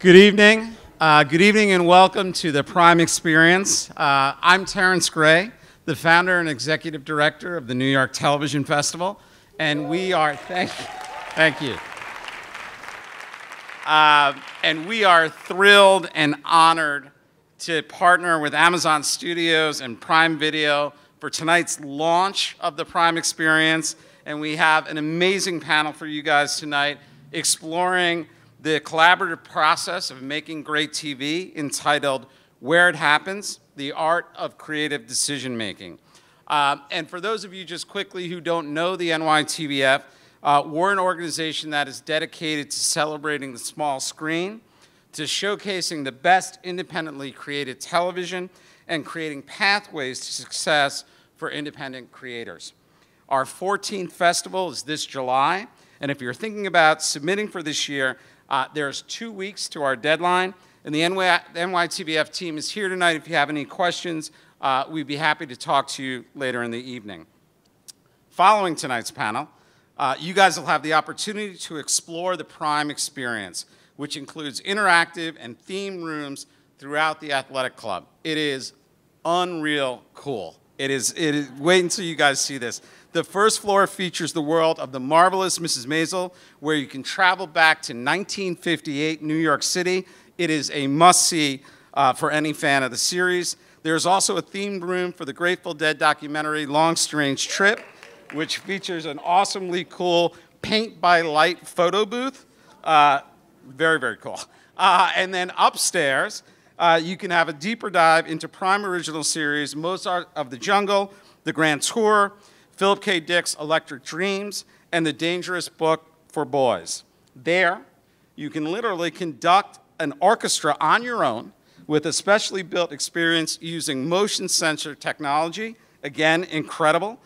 Good evening. Good evening and welcome to the Prime Experience. I'm Terrence Gray, the founder and executive director of the New York Television Festival, and we are, thank you. And we are thrilled and honored to partner with Amazon Studios and Prime Video for tonight's launch of the Prime Experience. And we have an amazing panel for you guys tonight exploring the collaborative process of making great TV entitled Where It Happens, The Art of Creative Decision Making. And for those of you just quickly who don't know the NYTVF, we're an organization that is dedicated to celebrating the small screen, to showcasing the best independently created television, and creating pathways to success for independent creators. Our 14th festival is this July, and if you're thinking about submitting for this year, there's 2 weeks to our deadline, and the NYTVF team is here tonight. If you have any questions, we'd be happy to talk to you later in the evening. Following tonight's panel, you guys will have the opportunity to explore the Prime Experience, which includes interactive and themed rooms throughout the athletic club. It is unreal cool. It is, wait until you guys see this. The first floor features the world of the marvelous Mrs. Maisel, where you can travel back to 1958 New York City. It is a must-see for any fan of the series. There's also a themed room for the Grateful Dead documentary Long Strange Trip, which features an awesomely cool paint-by-light photo booth. Very, very cool. And then upstairs, you can have a deeper dive into Prime Original Series, Mozart of the Jungle, The Grand Tour, Philip K. Dick's Electric Dreams, and The Dangerous Book for Boys. There, you can literally conduct an orchestra on your own with a specially built experience using motion sensor technology. Again, incredible.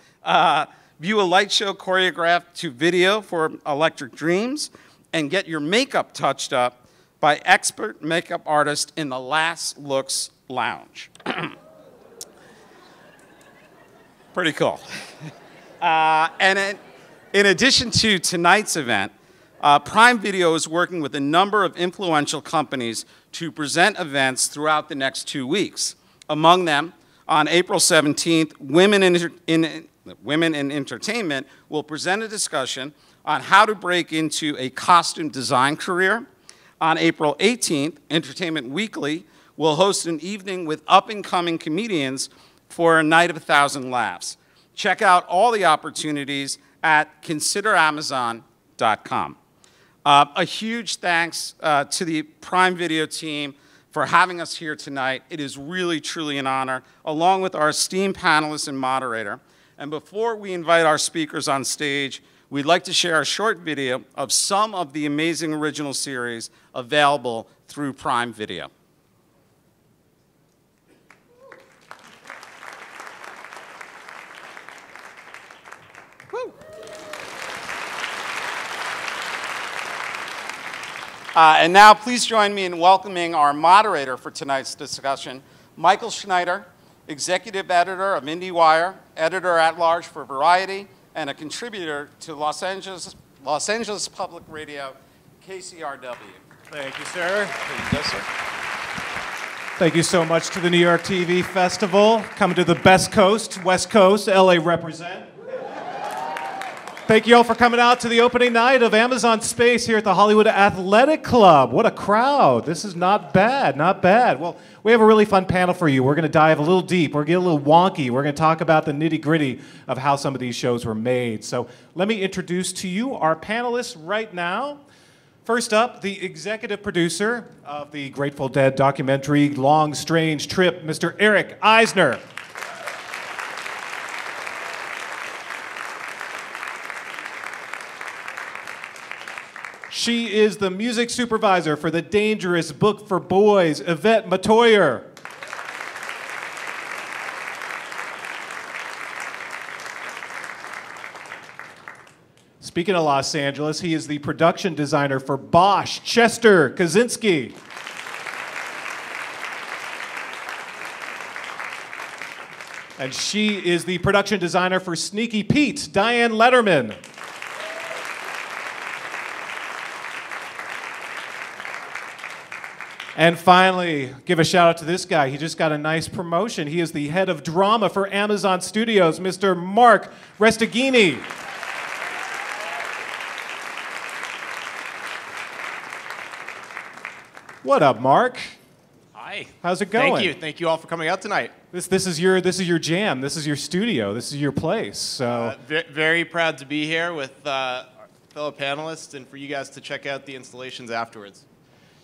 View a light show choreographed to video for Electric Dreams, and get your makeup touched up by expert makeup artists in the Last Looks Lounge. Pretty cool. And in addition to tonight's event, Prime Video is working with a number of influential companies to present events throughout the next 2 weeks. Among them, on April 17th, Women in Entertainment will present a discussion on how to break into a costume design career. On April 18th, Entertainment Weekly will host an evening with up-and-coming comedians for a night of 1,000 laughs. Check out all the opportunities at consideramazon.com. A huge thanks to the Prime Video team for having us here tonight. It is really, truly an honor, along with our esteemed panelists and moderator. And before we invite our speakers on stage, we'd like to share a short video of some of the amazing original series available through Prime Video. Woo. And now please join me in welcoming our moderator for tonight's discussion, Michael Schneider, executive editor of IndieWire, editor-at-large for Variety, and a contributor to Los Angeles Public Radio, KCRW. Thank you, sir. Yes, sir. Thank you so much to the New York TV Festival. Coming to the best coast, West Coast, LA represent. Thank you all for coming out to the opening night of Amazon Space here at the Hollywood Athletic Club. What a crowd. This is not bad, not bad. Well, we have a really fun panel for you. We're going to dive a little deep. We're going to get a little wonky. We're going to talk about the nitty-gritty of how some of these shows were made. So let me introduce to you our panelists right now. First up, the executive producer of the Grateful Dead documentary Long Strange Trip, Mr. Eric Eisner. She is the music supervisor for The Dangerous Book for Boys, Yvette Matoyer. Speaking of Los Angeles, he is the production designer for Bosch, Chester Kaczynski. And she is the production designer for Sneaky Pete, Diane Letterman. And finally, give a shout out to this guy. He just got a nice promotion. He is the head of drama for Amazon Studios, Mr. Mark Restaghini. What up, Mark? Hi. How's it going? Thank you. Thank you all for coming out tonight. This is your jam. This is your studio. This is your place. So Very proud to be here with our fellow panelists and for you guys to check out the installations afterwards.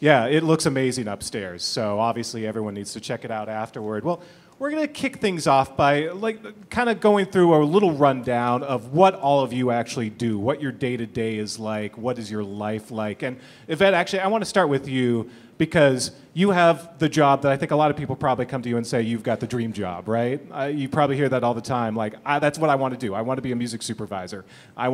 yeah, it looks amazing upstairs. So obviously everyone needs to check it out afterward. Well, we're going to kick things off by kind of going through a little rundown of what all of you actually do, what your day-to-day is like, what is your life like. And Yvette, actually, I want to start with you because you have the job that I think a lot of people probably come to you and say you've got the dream job, right? You probably hear that all the time, like, that's what I want to do. I want to be a music supervisor. I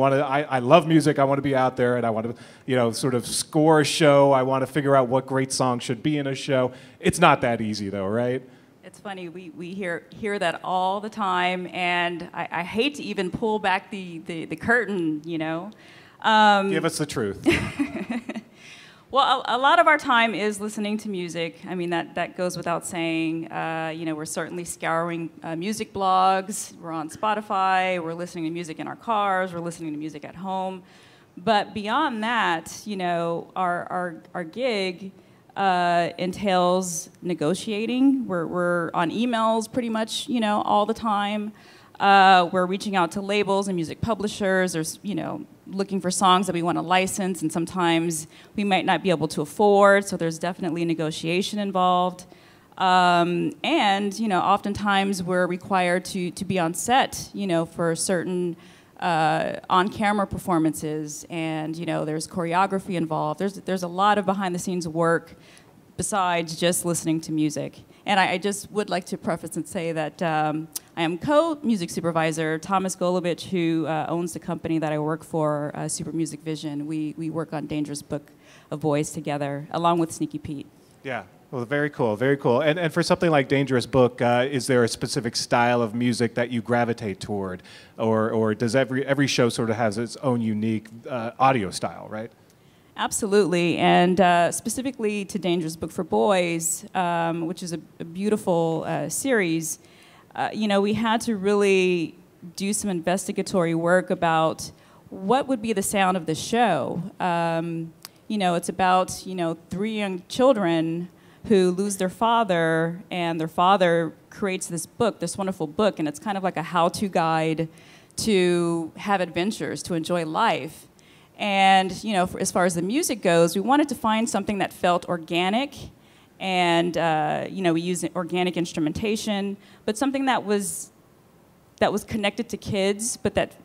love music. I want to be out there, and I want to, sort of score a show. I want to figure out what great songs should be in a show. It's not that easy, though, right? It's funny, we hear that all the time, and I hate to even pull back the curtain, Give us the truth. Well, a lot of our time is listening to music. I mean, that goes without saying. We're certainly scouring music blogs. We're on Spotify. We're listening to music in our cars. We're listening to music at home. But beyond that, our gig entails negotiating. We're on emails pretty much, all the time. We're reaching out to labels and music publishers. There's, looking for songs that we want to license, and sometimes we might not be able to afford, so there's definitely negotiation involved. And, oftentimes we're required to be on set, for certain on-camera performances, and, there's choreography involved. There's a lot of behind-the-scenes work besides just listening to music. And I just would like to preface and say that I am co-music supervisor Thomas Golovich, who owns the company that I work for, Super Music Vision. We work on Dangerous Book of Boys together, along with Sneaky Pete. Yeah, well, very cool, very cool. And for something like Dangerous Book, is there a specific style of music that you gravitate toward? Or does every show sort of has its own unique audio style, right? Absolutely, and specifically to Dangerous Book for Boys, which is a beautiful series, we had to really do some investigatory work about what would be the sound of the show. It's about, three young children who lose their father, and their father creates this book, this wonderful book, and it's kind of like a how-to guide to have adventures, to enjoy life. And, as far as the music goes, we wanted to find something that felt organic, and, we used organic instrumentation, but something that was connected to kids, but that,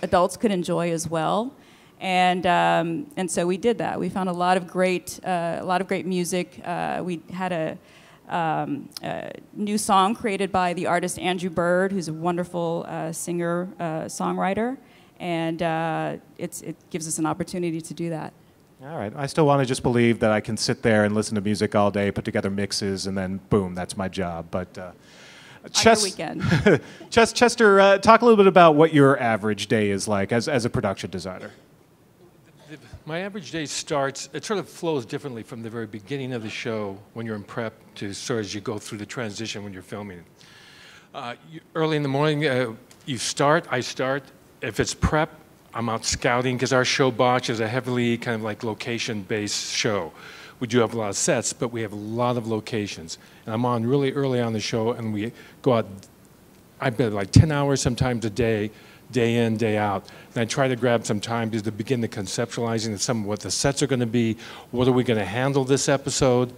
adults could enjoy as well. And so we did that. We found a lot of great music. We had a new song created by the artist Andrew Bird, who's a wonderful singer, songwriter. And it gives us an opportunity to do that. All right. I still want to just believe that I can sit there and listen to music all day, put together mixes, and then boom, that's my job. But weekend. Chester, talk a little bit about what your average day is like as a production designer. My average day starts, it sort of flows differently from the very beginning of the show when you're in prep to sort of as you go through the transition when you're filming. Early in the morning, I start. If it's prep, I'm out scouting because our show Botch is a heavily kind of like location-based show. We do have a lot of sets, but we have a lot of locations. And I'm on really early on the show, and we go out, I bet like 10 hours sometimes a day, day in, day out. And I try to grab some time just to begin the conceptualizing of some of what the sets are going to be, what are we going to handle this episode,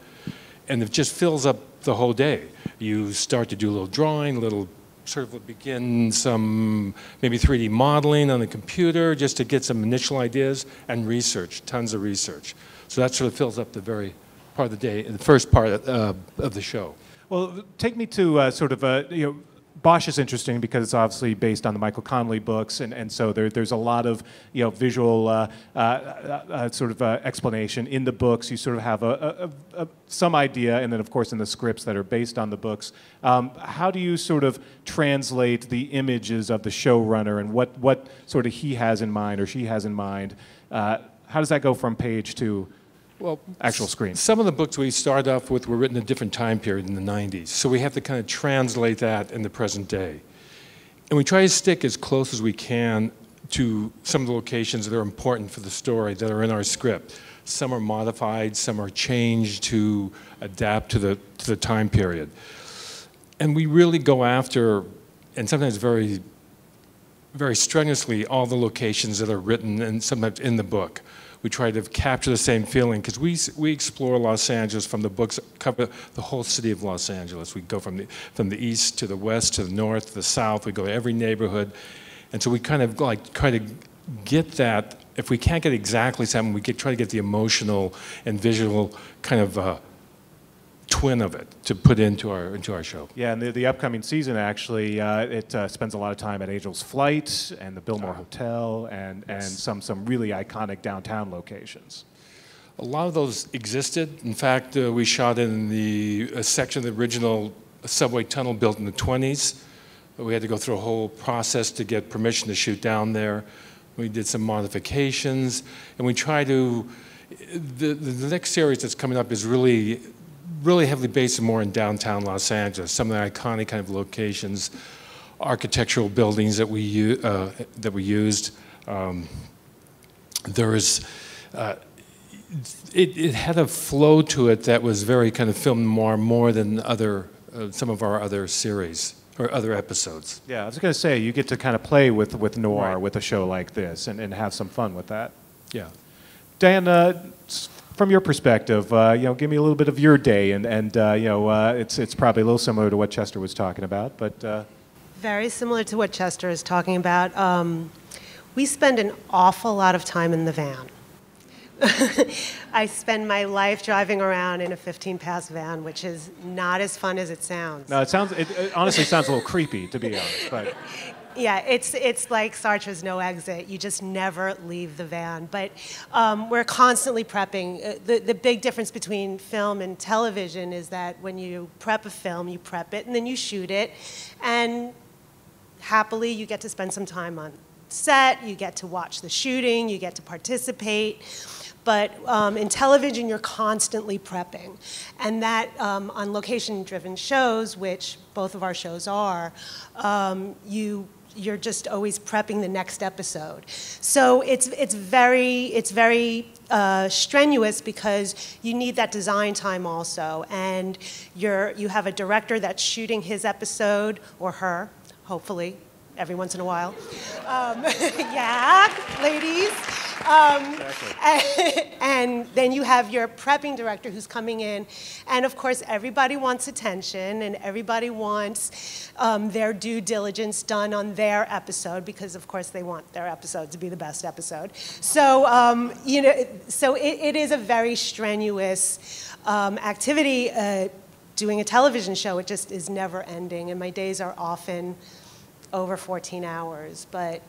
and it just fills up the whole day. You start to do a little drawing, a little sort of begin some maybe 3D modeling on the computer just to get some initial ideas, and research, tons of research. So that sort of fills up the very part of the day, the first part of the show. Well, take me to sort of Bosch is interesting because it's obviously based on the Michael Connelly books, and so there's a lot of visual sort of explanation in the books. You sort of have some idea, and then of course in the scripts that are based on the books. How do you sort of translate the images of the showrunner and what sort of he has in mind or she has in mind? How does that go from page to Well, actual screen? Some of the books we started off with were written in a different time period in the 90s, so we have to kind of translate that in the present day. And we try to stick as close as we can to some of the locations that are important for the story that are in our script. Some are modified, some are changed to adapt to the time period. And we really go after, and sometimes very, very strenuously, all the locations that are written and sometimes in the book. We try to capture the same feeling because we explore Los Angeles from the books, cover the whole city of Los Angeles. We go from the east to the west to the north to the south. We go to every neighborhood. And so we kind of like try to get that. If we can't get exactly something, we try to get the emotional and visual kind of twin of it to put into our show. Yeah, and the upcoming season actually, it spends a lot of time at Angel's Flight and the Biltmore Hotel and some really iconic downtown locations. A lot of those existed. In fact, we shot in a section of the original subway tunnel built in the 20s. We had to go through a whole process to get permission to shoot down there. We did some modifications, and we try to. The next series that's coming up is really heavily based more in downtown Los Angeles. Some of the iconic kind of locations, architectural buildings that we used. It had a flow to it that was very kind of film noir more than some of our other series or other episodes. Yeah, I was going to say, you get to kind of play with noir with a show like this and have some fun with that. Yeah. Dan, from your perspective, give me a little bit of your day, and it's probably a little similar to what Chester was talking about, but... Very similar to what Chester is talking about. We spend an awful lot of time in the van. I spend my life driving around in a 15-pass van, which is not as fun as it sounds. No, it honestly sounds a little creepy, to be honest. But yeah, it's like Sartre's No Exit. You just never leave the van. But we're constantly prepping. The big difference between film and television is that when you prep a film, you prep it and then you shoot it, and happily you get to spend some time on set. You get to watch the shooting. You get to participate. But in television, you're constantly prepping. And that, on location-driven shows, which both of our shows are, you're just always prepping the next episode. So it's very strenuous because you need that design time also. And you have a director that's shooting his episode, or her, hopefully, every once in a while. Yeah, ladies. And then you have your prepping director who's coming in, and of course everybody wants attention and everybody wants their due diligence done on their episode, because of course they want their episode to be the best episode. So so it is a very strenuous activity. Doing a television show, it just is never ending, and my days are often over 14 hours, but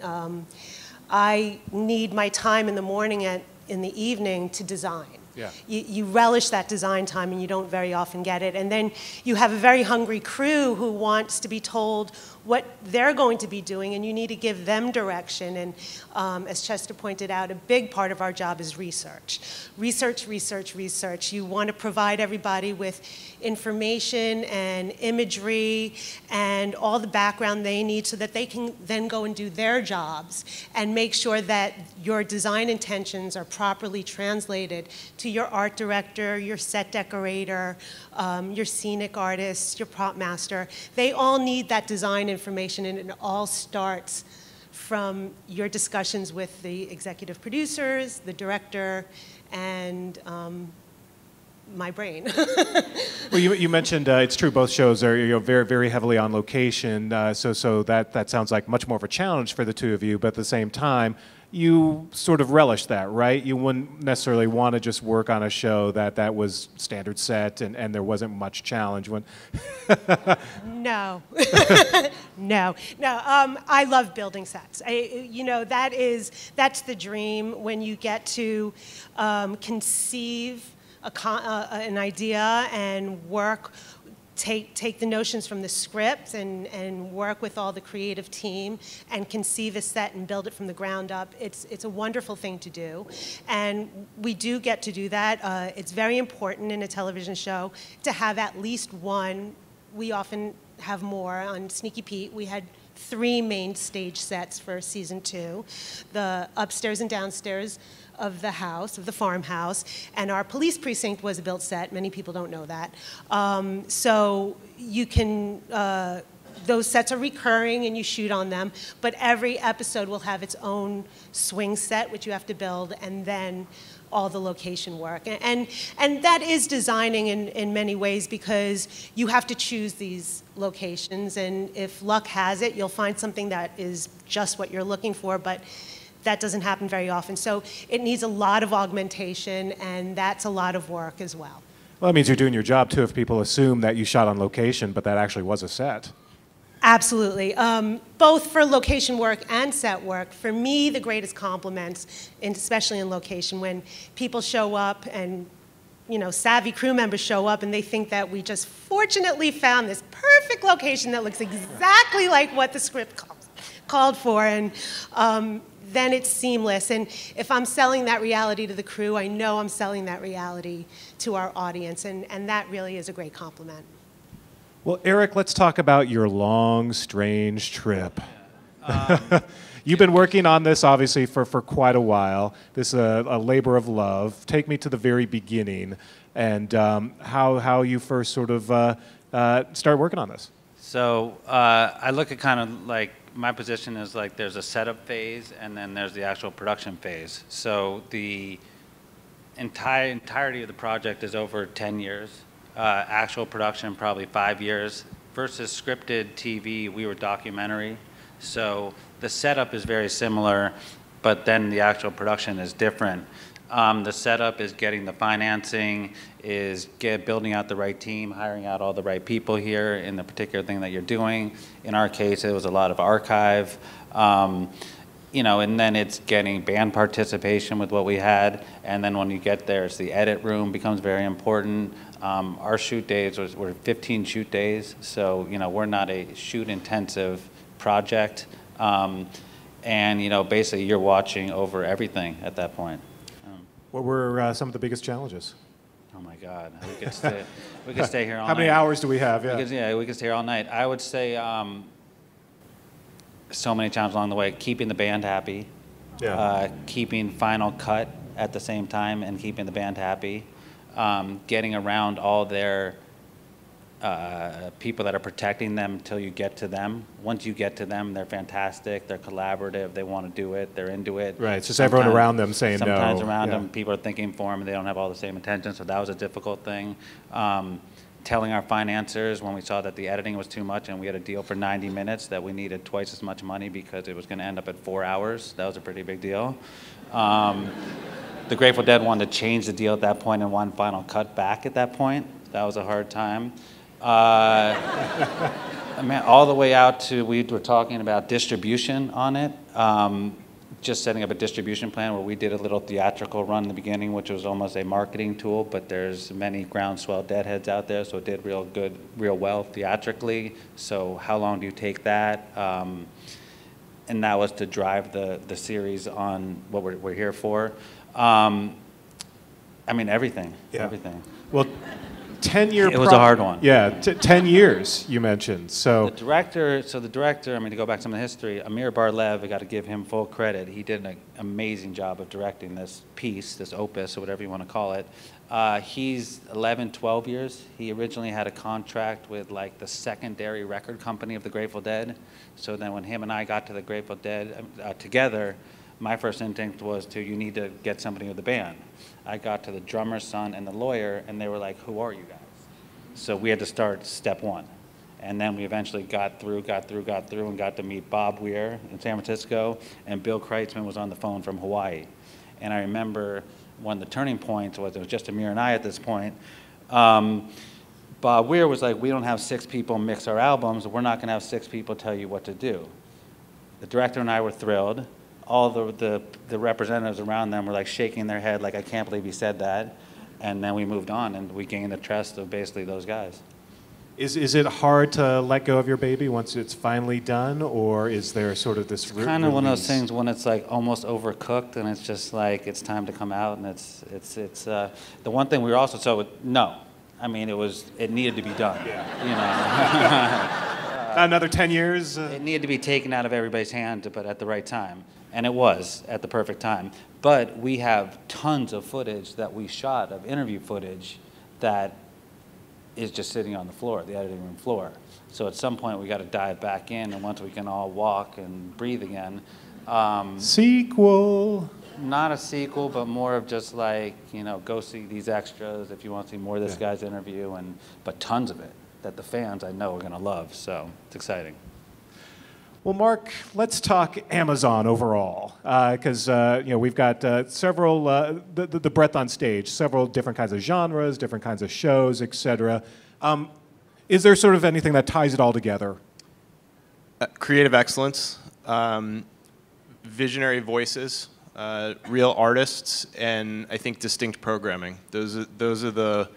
I need my time in the morning and in the evening to design. Yeah. You relish that design time, and you don't very often get it. And then you have a very hungry crew who wants to be told what they're going to be doing, and you need to give them direction. And as Chester pointed out, a big part of our job is research. Research, research, research. You want to provide everybody with information and imagery and all the background they need so that they can then go and do their jobs and make sure that your design intentions are properly translated to your art director, your set decorator, your scenic artist, your prop master. They all need that design information, and it all starts from your discussions with the executive producers, the director, and my brain. Well, you mentioned it's true. Both shows are very, very heavily on location. So that sounds like much more of a challenge for the two of you. But at the same time, you sort of relish that, right? You wouldn't necessarily want to just work on a show that was standard set and there wasn't much challenge when. No, no. I love building sets. That's the dream, when you get to conceive an idea and work take the notions from the script and work with all the creative team and conceive a set and build it from the ground up. It's a wonderful thing to do. And we do get to do that. It's very important in a television show to have at least one. We often have more. On Sneaky Pete, we had 3 main stage sets for season 2. The upstairs and downstairs of the house, of the farmhouse, and our police precinct was a built set. Many people don't know that. So you can, those sets are recurring and you shoot on them, but every episode will have its own swing set, which you have to build, and then all the location work. And that is designing in many ways, because you have to choose these locations, and if luck has it, you'll find something that is just what you're looking for, but that doesn't happen very often. So it needs a lot of augmentation, and that's a lot of work as well. Well, that means you're doing your job, too, if people assume that you shot on location, but that actually was a set. Absolutely. Both for location work and set work. For me, the greatest compliments, and especially in location, when people show up and savvy crew members show up and they think that we just fortunately found this perfect location that looks exactly like what the script called for, and then it's seamless. And if I'm selling that reality to the crew, I know I'm selling that reality to our audience, and that really is a great compliment. Well, Eric, let's talk about your long, strange trip. You've been working on this, obviously, for quite a while. This is a labor of love. Take me to the very beginning and how you first sort of started working on this. So I look at kind of like, my position is like there's a setup phase and then there's the actual production phase. So the entirety of the project is over 10 years. Actual production, probably 5 years. Versus scripted TV, we were documentary. So the setup is very similar, but then the actual production is different. The setup is getting the financing, is building out the right team, hiring out all the right people here in the particular thing that you're doing. In our case, it was a lot of archive. And then it's getting band participation with what we had. And then when you get there, it's the edit room becomes very important. Our shoot days were 15 shoot days. So, we're not a shoot intensive project. Basically you're watching over everything at that point. What were some of the biggest challenges? Oh my God, we could stay here all night. How many hours do we have? Yeah, we could stay here all night. I would say so many challenges along the way. Keeping the band happy, keeping Final Cut at the same time and keeping the band happy, getting around all their people that are protecting them until you get to them. Once you get to them, they're fantastic, they're collaborative, they want to do it, they're into it. Right, it's just everyone around them saying no. Sometimes around them, people are thinking for them and they don't have all the same intentions, so that was a difficult thing. Telling our financiers when we saw that the editing was too much and we had a deal for 90 minutes that we needed twice as much money because it was going to end up at 4 hours. That was a pretty big deal. The Grateful Dead wanted to change the deal at that point and want Final Cut back at that point. That was a hard time. All the way out to, we were talking about distribution on it. Just setting up a distribution plan where we did a little theatrical run in the beginning, which was almost a marketing tool, but there's many groundswell Deadheads out there, so it did real well theatrically. So how long do you take that? And that was to drive the series on what we're here for. Everything, everything. Well, 10-year. It was a hard one. Yeah, 10 years you mentioned. So the director, to go back to some of the history, Amir Barlev, I got to give him full credit. He did an amazing job of directing this piece, this opus, or whatever you want to call it. He's 11, 12 years. He originally had a contract with like the secondary record company of the Grateful Dead. So then when him and I got to the Grateful Dead together, my first instinct was you need to get somebody with the band. I got to the drummer's son and the lawyer, and they were like, who are you guys? So we had to start step one. And then we eventually got through, and got to meet Bob Weir in San Francisco, and Bill Kreitzman was on the phone from Hawaii. And I remember one of the turning points was, it was just Amir and I at this point, Bob Weir was like, we don't have 6 people mix our albums, we're not gonna have 6 people tell you what to do. The director and I were thrilled. All the representatives around them were like shaking their head like, I can't believe you said that. And then we moved on and we gained the trust of basically those guys. Is it hard to let go of your baby once it's finally done, or is there sort of this Kind of one of those things when it's like almost overcooked and it's just like it's time to come out, and it's the one thing we were also told, no, I mean it needed to be done. Yeah. You know. Another 10 years. It needed to be taken out of everybody's hand, but at the right time, and it was at the perfect time. But we have tons of footage that we shot, of interview footage that is just sitting on the floor, the editing room floor. So at some point we got to dive back in, and once we can all walk and breathe again. Sequel. Not a sequel, but more of just like, you know, go see these extras if you want to see more of this guy's interview, but tons of it that the fans I know are going to love. So it's exciting. Well, Mark, let's talk Amazon overall, because we've got several the breadth on stage, several different kinds of genres, different kinds of shows, etc. Is there sort of anything that ties it all together? Creative excellence, visionary voices, real artists, and I think distinct programming. Those are the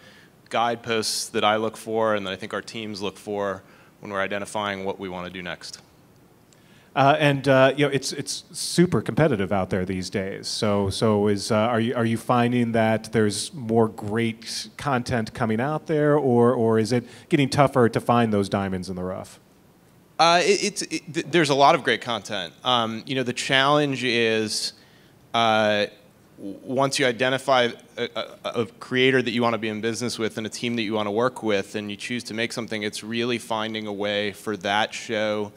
guideposts that I look for, and that I think our teams look for when we're identifying what we want to do next. It's super competitive out there these days. So are you finding that there's more great content coming out there, or is it getting tougher to find those diamonds in the rough? There's a lot of great content. The challenge is once you identify a creator that you want to be in business with and a team that you want to work with, and you choose to make something, it's really finding a way for that show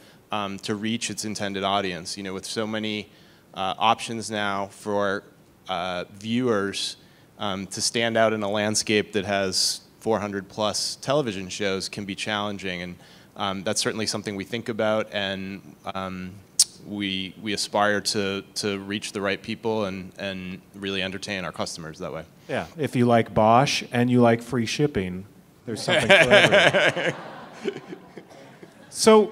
to reach its intended audience. With so many options now for viewers to stand out in a landscape that has 400 plus television shows can be challenging, and that's certainly something we think about, and we aspire to reach the right people and really entertain our customers that way. Yeah, if you like Bosch and you like free shipping, there's something for everyone. So.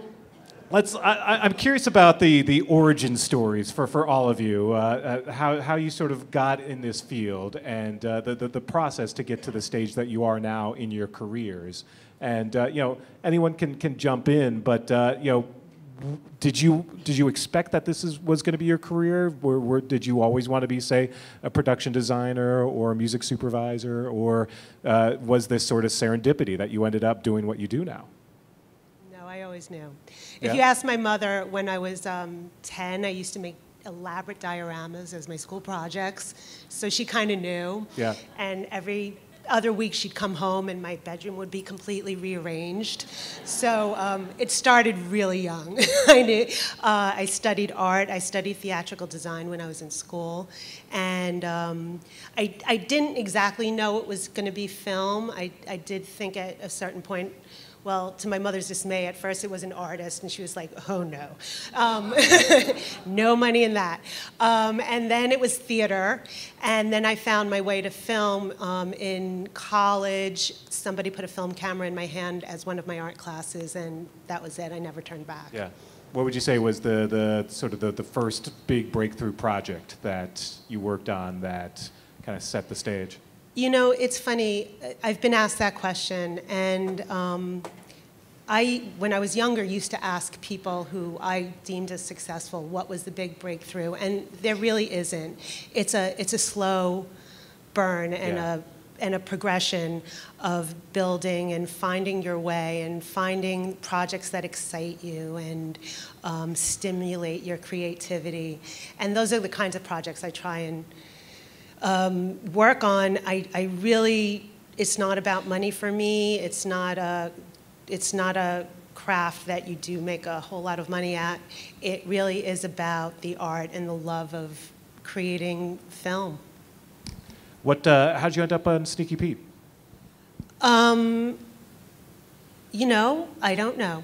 I'm curious about the origin stories for all of you, how you sort of got in this field, and the process to get to the stage that you are now in your careers. And anyone can jump in, but did you expect that this was going to be your career? Did you always want to be, say, a production designer or a music supervisor, or was this sort of serendipity that you ended up doing what you do now? I always knew. If you ask my mother, when I was 10, I used to make elaborate dioramas as my school projects. So she kind of knew. Yeah. And every other week she'd come home and my bedroom would be completely rearranged. So it started really young. I studied art. I studied theatrical design when I was in school. And I didn't exactly know it was going to be film. I did think at a certain point, well, to my mother's dismay, at first it was an artist, and she was like, oh no. No money in that. And then it was theater, and then I found my way to film in college. Somebody put a film camera in my hand as one of my art classes, and that was it. I never turned back. Yeah. What would you say was the sort of the first big breakthrough project that you worked on that kind of set the stage? It's funny. I've been asked that question, and when I was younger, used to ask people who I deemed as successful, what was the big breakthrough? And there really isn't. It's a slow burn and a progression of building and finding your way and finding projects that excite you and stimulate your creativity. And those are the kinds of projects I try and work on. I really, it's not about money for me. It's not a craft that you do make a whole lot of money at. It really is about the art and the love of creating film. How'd you end up on Sneaky Pete? I don't know.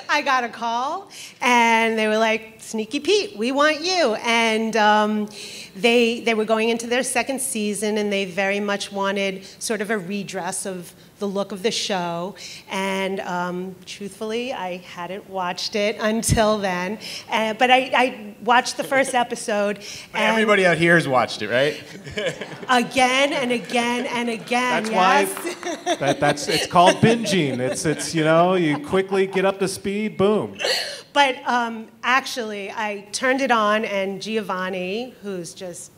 I got a call, and they were like, Sneaky Pete, we want you. And they were going into their second season, and they very much wanted sort of a redress of the look of the show. And truthfully, I hadn't watched it until then. But I watched the first episode. But everybody out here has watched it, right? Again and again and again. That's yes. why it's called binging. It's you know, you quickly get up to speed, boom. But actually, I turned it on, and Giovanni, who's just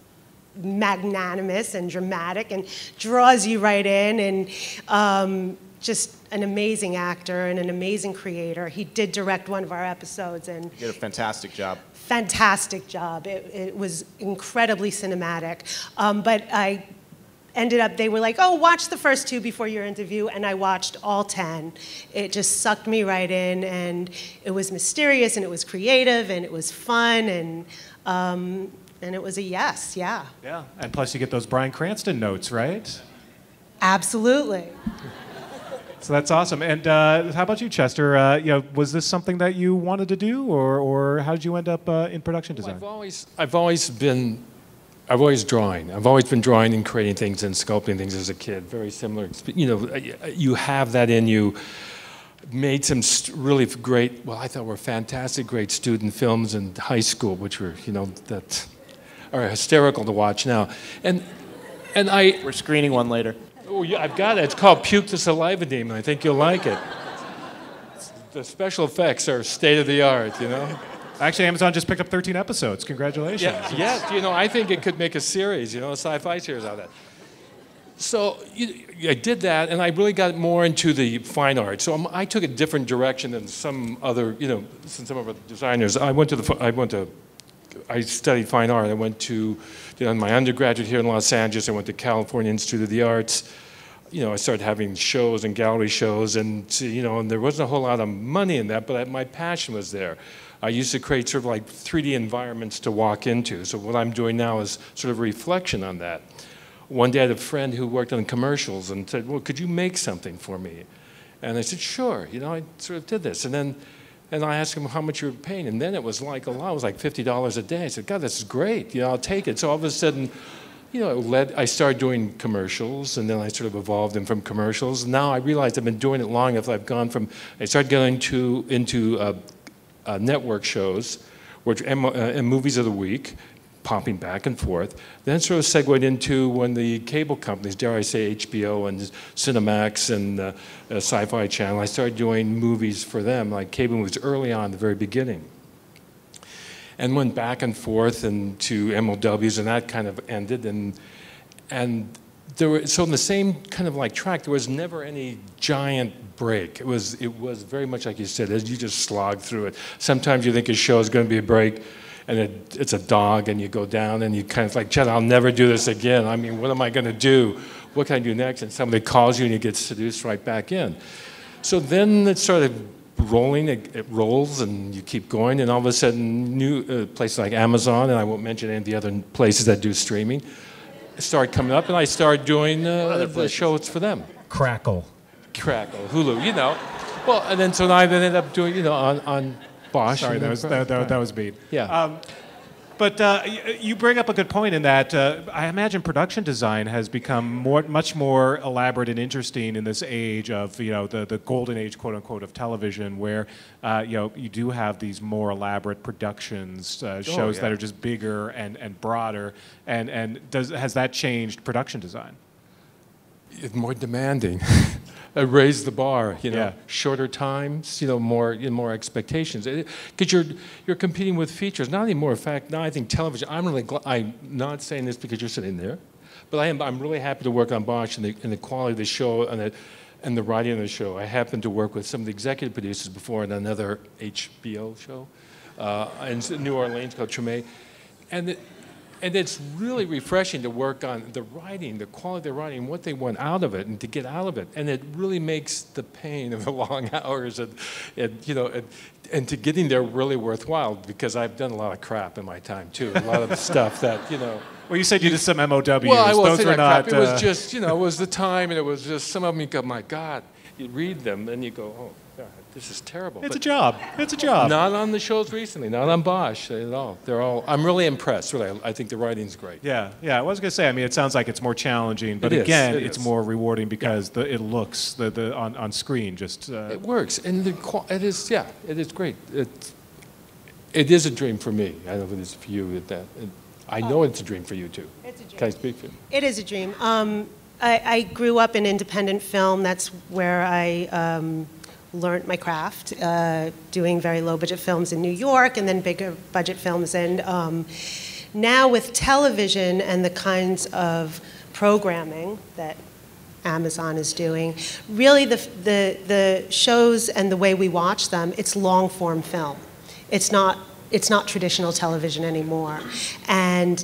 magnanimous and dramatic and draws you right in, and just an amazing actor and an amazing creator. He did direct one of our episodes, and You did a fantastic job. fantastic job. It was incredibly cinematic. But I ended up, they were like, oh, watch the first 2 before your interview, and I watched all 10. It just sucked me right in, and it was mysterious, and it was creative, and it was fun, and it was a yes, yeah. Yeah, and plus you get those Bryan Cranston notes, right? Absolutely. So that's awesome. And how about you, Chester? You know, was this something that you wanted to do, or how did you end up in production design? Well, I've always been drawing. I've always been drawing and creating things and sculpting things as a kid. Very similar. You know, you have that in you. Made some really great, well, I thought were fantastic, great student films in high school, which were, you know, that are hysterical to watch now. And We're screening one later. Oh, yeah, I've got it. It's called Puke the Saliva Demon. I think you'll like it. The special effects are state of the art, you know. Actually, Amazon just picked up 13 episodes. Congratulations. Yeah, you know, I think it could make a series, you know, a sci-fi series out of that. So I did that, and I really got more into the fine art. So I took a different direction than some other, you know, some of our designers. I studied fine art. I went to, did my undergraduate here in Los Angeles. I went to California Institute of the Arts. You know, I started having shows and gallery shows, and you know, and there wasn't a whole lot of money in that, but my passion was there. I used to create sort of like 3D environments to walk into. So what I'm doing now is sort of a reflection on that. One day I had a friend who worked on commercials and said, well, could you make something for me? And I said, sure. You know, I sort of did this. And I asked him how much you were paying. And then it was like a lot. It was like $50 a day. I said, God, this is great. You know, I'll take it. So all of a sudden, you know, I started doing commercials, and then I sort of evolved them from commercials. Now I realized I've been doing it long enough. I started going into network shows, which and movies of the week, popping back and forth. Then sort of segued into when the cable companies, dare I say HBO and Cinemax and Sci-Fi Channel, I started doing movies for them, like cable movies early on, the very beginning. And went back and forth and to MLWs, and that kind of ended. And there were, so in the same kind of like track, there was never any giant break. It was very much like you said, as you just slog through it. Sometimes you think a show is going to be a break, and it's a dog, and you go down, and you kind of like, Chad, I'll never do this again. I mean, what am I going to do? What can I do next? And somebody calls you, and you get seduced right back in. So then it started rolling, it rolls, and you keep going, and all of a sudden, new places like Amazon, and I won't mention any of the other places that do streaming, started coming up, and I started doing the shows for them. Crackle, Hulu, you know. Well, and then so I ended up doing, you know, on Bosch. Sorry, that was me. Yeah. But you bring up a good point in that I imagine production design has become much more elaborate and interesting in this age of, you know, the golden age, quote unquote, of television, where you know, you do have these more elaborate productions, shows that are just bigger and broader. And has that changed production design? It's more demanding. Raise the bar, you know, Yeah. shorter times, you know, more expectations. Because you're competing with features. Not anymore. In fact, now I think television. I'm not saying this because you're sitting there, but I'm really happy to work on Bosch and the quality of the show and the writing of the show. I happened to work with some of the executive producers before on another HBO show in New Orleans called Treme, and it's really refreshing to work on the writing, the quality of the writing, what they want out of it, and to get out of it. And it really makes the pain of the long hours and you know, and to getting there really worthwhile, because I've done a lot of crap in my time too. A lot of stuff that, you know. Well, you said you did some MOWs. Well, I won't Those say were that not. crap. It was just, you know, it was the time, and it was just some of them. You go, my God, you read them, and you go, oh God, this is terrible. It's But a job. It's a job. not on the shows recently, not on Bosch at all. They're all, I'm really impressed, really. I think the writing's great. Yeah, yeah. I was gonna say. I mean, it sounds like it's more challenging, but It is, again, it it's is. more rewarding because it looks on screen just. It works, and it is, yeah, it is great. It is a dream for me. I don't know if it is for you. I know it's a dream for you too. It's a dream. Can I speak for you? It is a dream. I grew up in independent film. That's where I learned my craft, doing very low budget films in New York and then bigger budget films. And now with television and the kinds of programming that Amazon is doing, really the shows and the way we watch them, it's long form film. It's not traditional television anymore. And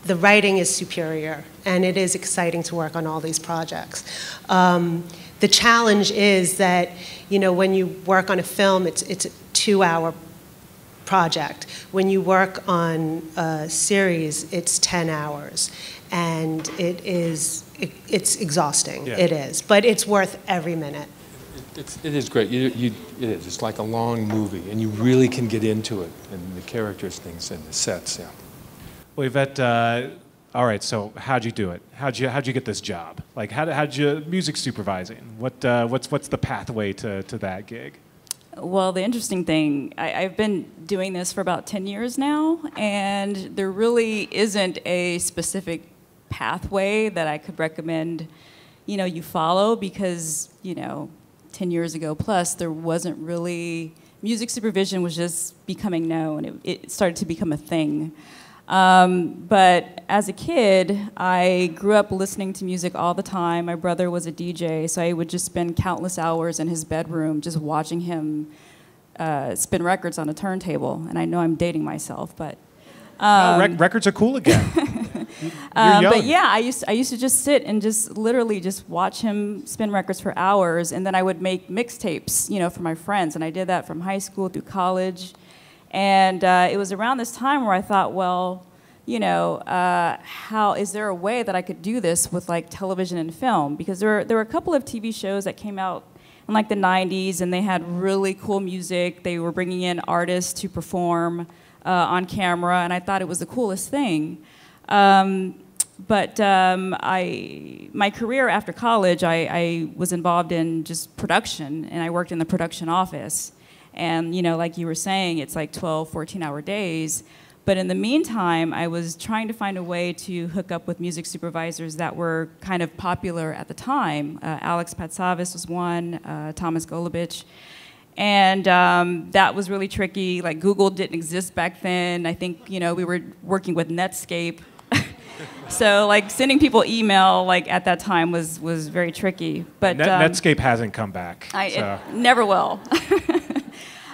the writing is superior, and it is exciting to work on all these projects. The challenge is that, when you work on a film, it's a 2-hour project. When you work on a series, it's 10 hours. And it's exhausting. Yeah. It is. But it's worth every minute. It is great. It is. It's like a long movie, and you really can get into it, and the characters, things, and the sets. Yeah. Well, Yvette, all right. So, how'd you do it? How'd you get this job? Like, how'd you music supervising? What's the pathway to that gig? Well, the interesting thing, I've been doing this for about 10 years now, and there really isn't a specific pathway that I could recommend, you follow, because, 10 years ago plus, there wasn't really, music supervision was just becoming known. It started to become a thing. But as a kid, I grew up listening to music all the time. My brother was a DJ, so I would just spend countless hours in his bedroom just watching him spin records on a turntable. And I know I'm dating myself, but... records are cool again. You're young. But yeah, I used to just sit and just literally just watch him spin records for hours, and then I would make mixtapes, for my friends. And I did that from high school through college. And it was around this time where I thought, well, how is there a way that I could do this with like television and film? Because there were a couple of TV shows that came out in like the 90s, and they had really cool music. They were bringing in artists to perform on camera, and I thought it was the coolest thing. But my career after college, I was involved in just production, and I worked in the production office. And, like you were saying, it's like 12, 14-hour days. But in the meantime, I was trying to find a way to hook up with music supervisors that were kind of popular at the time. Alex Patsavis was one, Thomas Golubich. And that was really tricky. Like, Google didn't exist back then. I think, we were working with Netscape. So, like, sending people email, like, at that time was very tricky. But Netscape hasn't come back. It never will.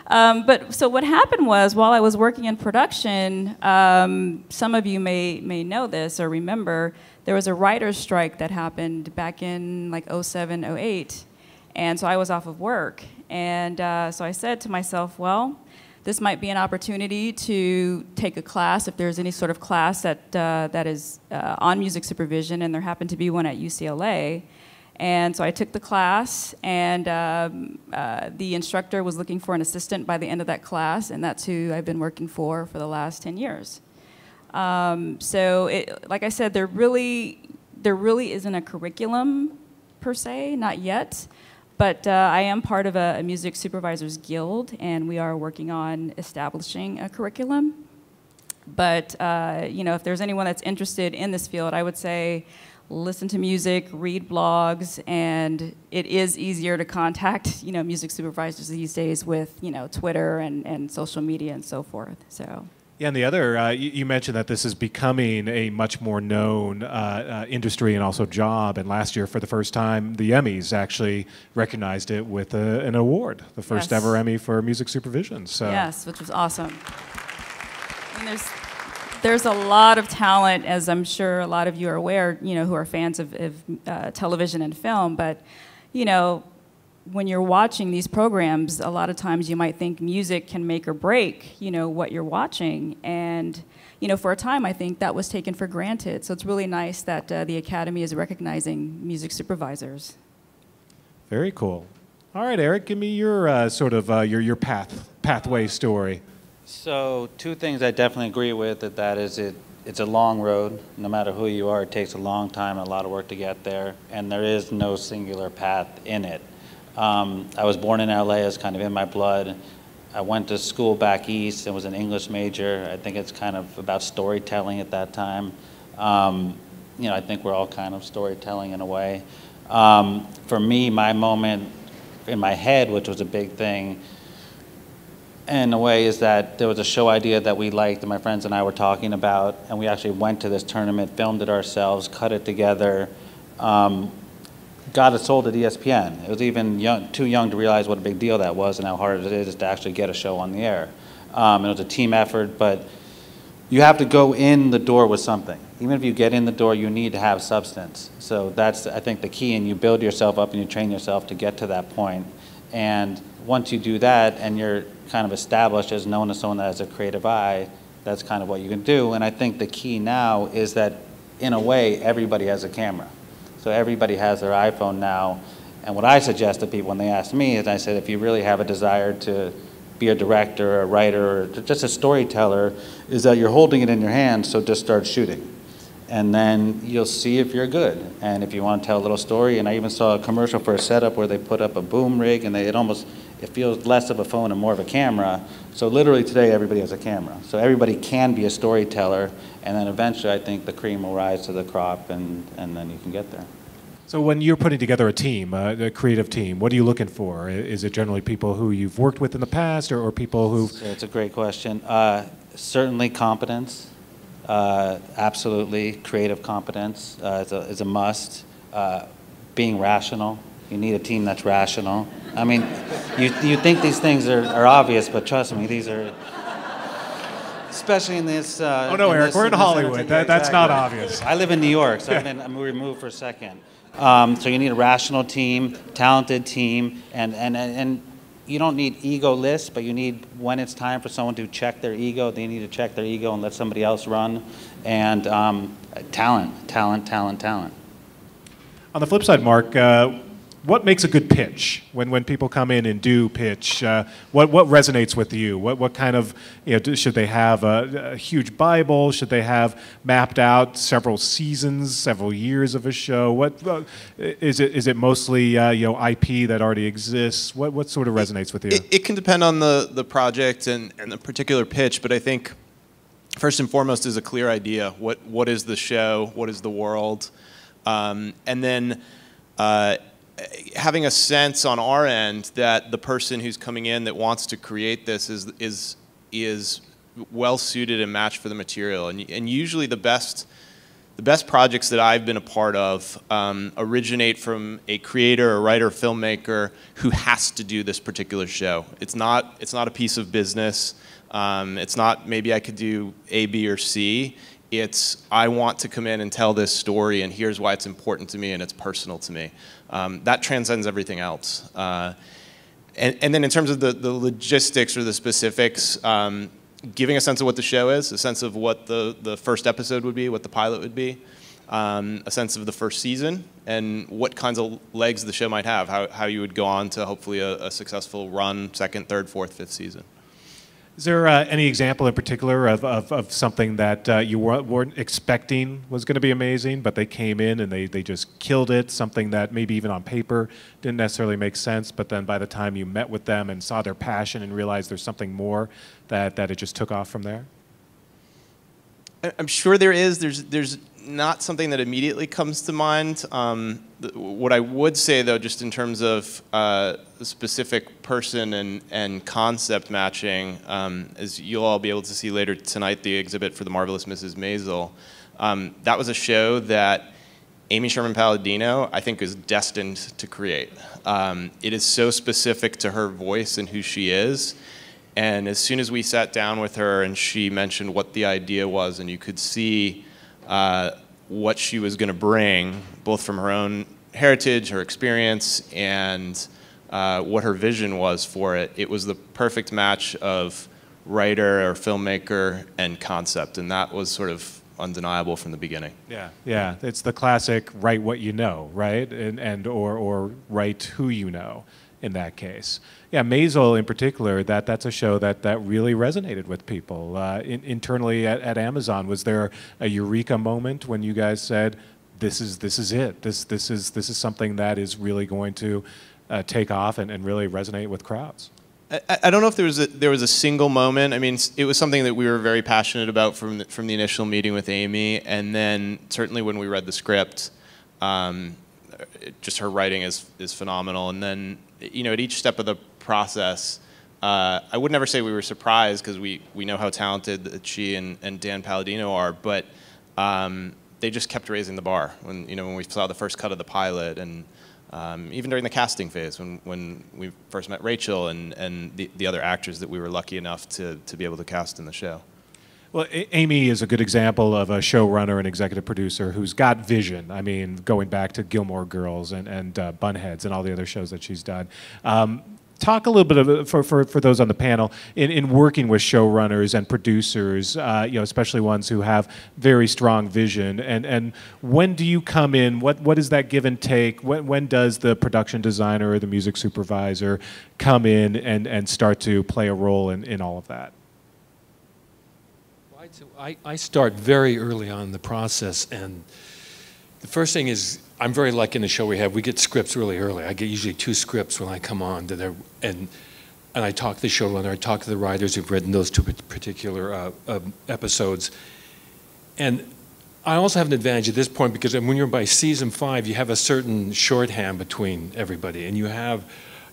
But so what happened was, while I was working in production, some of you may know this or remember, there was a writer's strike that happened back in like 07, 08. And so I was off of work. And so I said to myself, well, this might be an opportunity to take a class, if there's any sort of class that is on music supervision, and there happened to be one at UCLA. And so I took the class, and the instructor was looking for an assistant by the end of that class, and that's who I've been working for the last 10 years. So like I said, there really isn't a curriculum per se, not yet. But I am part of a music supervisors guild, and we are working on establishing a curriculum. But if there's anyone that's interested in this field, I would say listen to music, read blogs, and it is easier to contact music supervisors these days with Twitter and social media and so forth. So. Yeah, and the other, you mentioned that this is becoming a much more known industry and also job. And last year, for the first time, the Emmys actually recognized it with an award, the first ever Emmy for music supervision. So. Yes, which was awesome. I mean, there's a lot of talent, as I'm sure a lot of you are aware, who are fans of television and film. But, when you're watching these programs, a lot of times you might think music can make or break, what you're watching. And, for a time, I think that was taken for granted. So it's really nice that the Academy is recognizing music supervisors. Very cool. All right, Eric, give me your sort of your pathway story. So 2 things I definitely agree with, that is it's a long road. No matter who you are, it takes a long time and a lot of work to get there, and there is no singular path in it. I was born in LA, it's kind of in my blood. I went to school back east and was an English major. I think it's kind of about storytelling at that time. You know, I think we're all kind of storytelling in a way. For me, my moment in my head, which was a big thing, in a way, is that there was a show idea that we liked and my friends and I were talking about, and we actually went to this tournament, filmed it ourselves, cut it together, got it sold at ESPN. It was even too young to realize what a big deal that was and how hard it is to actually get a show on the air. It was a team effort, but you have to go in the door with something. Even if you get in the door, you need to have substance. So that's, I think, the key, and you build yourself up and you train yourself to get to that point. And once you do that and you're kind of established as known as someone that has a creative eye, that's kind of what you can do. And I think the key now is that, in a way, everybody has a camera. So everybody has their iPhone now. And what I suggest to people when they ask me is, I said, if you really have a desire to be a director, a writer, or just a storyteller, is that you're holding it in your hand, so just start shooting. And then you'll see if you're good. And if you want to tell a little story, and I even saw a commercial for a setup where they put up a boom rig, and it feels less of a phone and more of a camera. So literally today, everybody has a camera. So everybody can be a storyteller, and then eventually I think the cream will rise to the crop, and then you can get there. So when you're putting together a team, a creative team, what are you looking for? Is it generally people who you've worked with in the past, or people who... So it's a great question. Certainly competence. Absolutely. Creative competence is a must. Being rational. You need a team that's rational. I mean, you think these things are obvious, but trust me, these are... Especially in this... oh no, Eric, we're in Hollywood. That's not obvious. I live in New York, so I'm removed for a second. So you need a rational team, talented team, and you don't need ego-less, but you need, when it's time for someone to check their ego, they need to check their ego and let somebody else run. And talent. On the flip side, Mark, what makes a good pitch when people come in and do pitch? What resonates with you? What kind of, should they have a huge Bible? Should they have mapped out several seasons, several years of a show? What is it mostly IP that already exists? What sort of resonates with you? It can depend on the project and the particular pitch, but I think first and foremost is a clear idea. What is the show? What is the world? And then having a sense on our end that the person who's coming in that wants to create this is well suited and matched for the material. And usually the best projects that I've been a part of originate from a creator, a writer, filmmaker who has to do this particular show. It's not a piece of business. It's not maybe I could do A, B, or C. It's I want to come in and tell this story, and here's why it's important to me and it's personal to me. That transcends everything else. And then in terms of the logistics or the specifics, giving a sense of what the show is, a sense of what the first episode would be, what the pilot would be, a sense of the first season, and what kinds of legs the show might have, how you would go on to hopefully a successful run, second, third, fourth, fifth season. Is there any example in particular of something that you weren't expecting was going to be amazing, but they came in and they just killed it, something that maybe even on paper didn't necessarily make sense, but then by the time you met with them and saw their passion and realized there's something more, that it just took off from there? I'm sure there is. There's not something that immediately comes to mind. What I would say, though, just in terms of the specific person and concept matching, as you'll all be able to see later tonight, the exhibit for The Marvelous Mrs. Maisel, that was a show that Amy Sherman-Palladino, I think, is destined to create. It is so specific to her voice and who she is. And as soon as we sat down with her and she mentioned what the idea was, and you could see what she was going to bring, both from her own heritage, her experience, and what her vision was for it, it was the perfect match of writer or filmmaker and concept, and that was sort of undeniable from the beginning. Yeah, it's the classic write what you know, right? And or write who you know. in that case. Yeah, Maisel in particular, that's a show that really resonated with people. Internally at Amazon, was there a eureka moment when you guys said, this is it, this is something that is really going to take off and really resonate with crowds? I don't know if there was a single moment. I mean, it was something that we were very passionate about from the initial meeting with Amy, and then certainly when we read the script, just her writing is phenomenal. And then, you know, at each step of the process, I would never say we were surprised, because we know how talented that she and Dan Palladino are, but they just kept raising the bar when we saw the first cut of the pilot, and even during the casting phase when we first met Rachel and the other actors that we were lucky enough to be able to cast in the show. Well, Amy is a good example of a showrunner and executive producer who's got vision. I mean, going back to Gilmore Girls and Bunheads and all the other shows that she's done. Talk a little bit for those on the panel in working with showrunners and producers, especially ones who have very strong vision. And when do you come in? What is that give and take? When does the production designer or the music supervisor come in and start to play a role in all of that? I start very early on in the process, and the first thing is, I'm very lucky in the show we get scripts really early. I get usually 2 scripts when I come on, and I talk to the showrunner, I talk to the writers who've written those 2 particular episodes. And I also have an advantage at this point, because when you're by season 5, you have a certain shorthand between everybody, and you have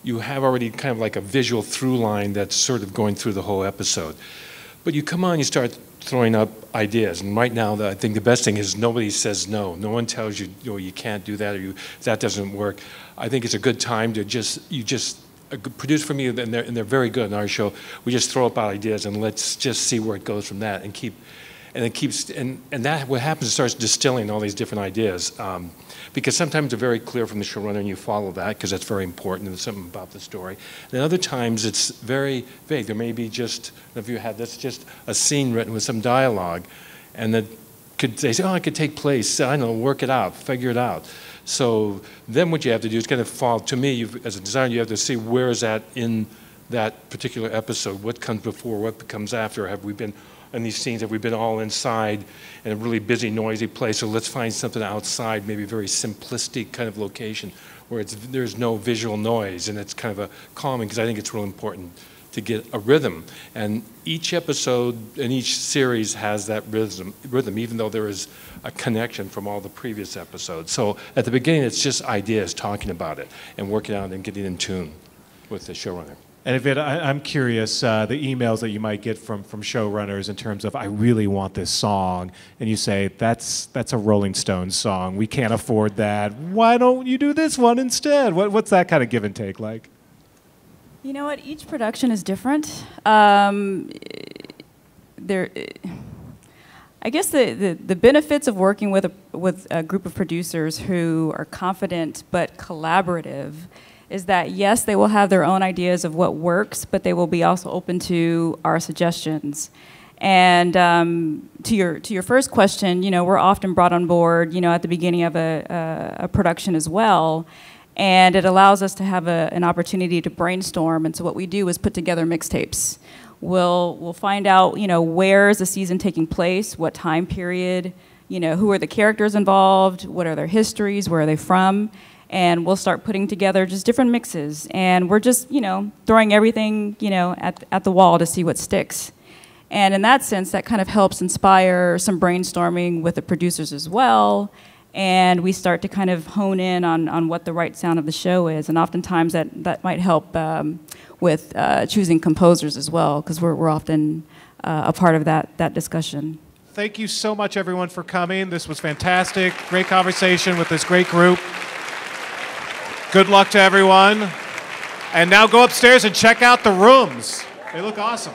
already kind of like a visual through line that's sort of going through the whole episode. But you come on, you start throwing up ideas, and right now I think the best thing is nobody says no. No one tells you, you can't do that, or that doesn't work. I think it's a good time to produce for me, and they're very good in our show. We just throw up ideas and let's just see where it goes from that, and that what happens is it starts distilling all these different ideas, because sometimes they're very clear from the showrunner and you follow that because that's very important and there's something about the story. And other times it's very vague. There may be just, if you had this, just a scene written with some dialogue, and they say, oh, it could take place, I don't know, work it out, figure it out. So then what you have to do is kind of fall, to me, as a designer, you have to see where is that in that particular episode, what comes before, what comes after, have we been in these scenes, have we been all inside in a really busy, noisy place, so let's find something outside, maybe a very simplistic kind of location where there's no visual noise, and it's kind of a calming, because I think it's real important to get a rhythm. And each episode and each series has that rhythm, even though there is a connection from all the previous episodes. So at the beginning, it's just ideas, talking about it, and working out and getting in tune with the showrunner. And I'm curious, the emails that you might get from showrunners in terms of, I really want this song, and you say, that's a Rolling Stones song, we can't afford that, why don't you do this one instead? What's that kind of give and take like? You know what, each production is different. I guess the benefits of working with a group of producers who are confident but collaborative is that, yes, they will have their own ideas of what works, but they will be also open to our suggestions. And to your first question, we're often brought on board, at the beginning of a production as well, and it allows us to have an opportunity to brainstorm. And so what we do is put together mixtapes. We'll find out, where is the season taking place, what time period, who are the characters involved, what are their histories, where are they from. And we'll start putting together just different mixes. And we're just, throwing everything, at the wall to see what sticks. And in that sense, that kind of helps inspire some brainstorming with the producers as well. And we start to kind of hone in on what the right sound of the show is. And oftentimes that might help with choosing composers as well, because we're often a part of that discussion. Thank you so much, everyone, for coming. This was fantastic. Great conversation with this great group. Good luck to everyone. And now go upstairs and check out the rooms. They look awesome.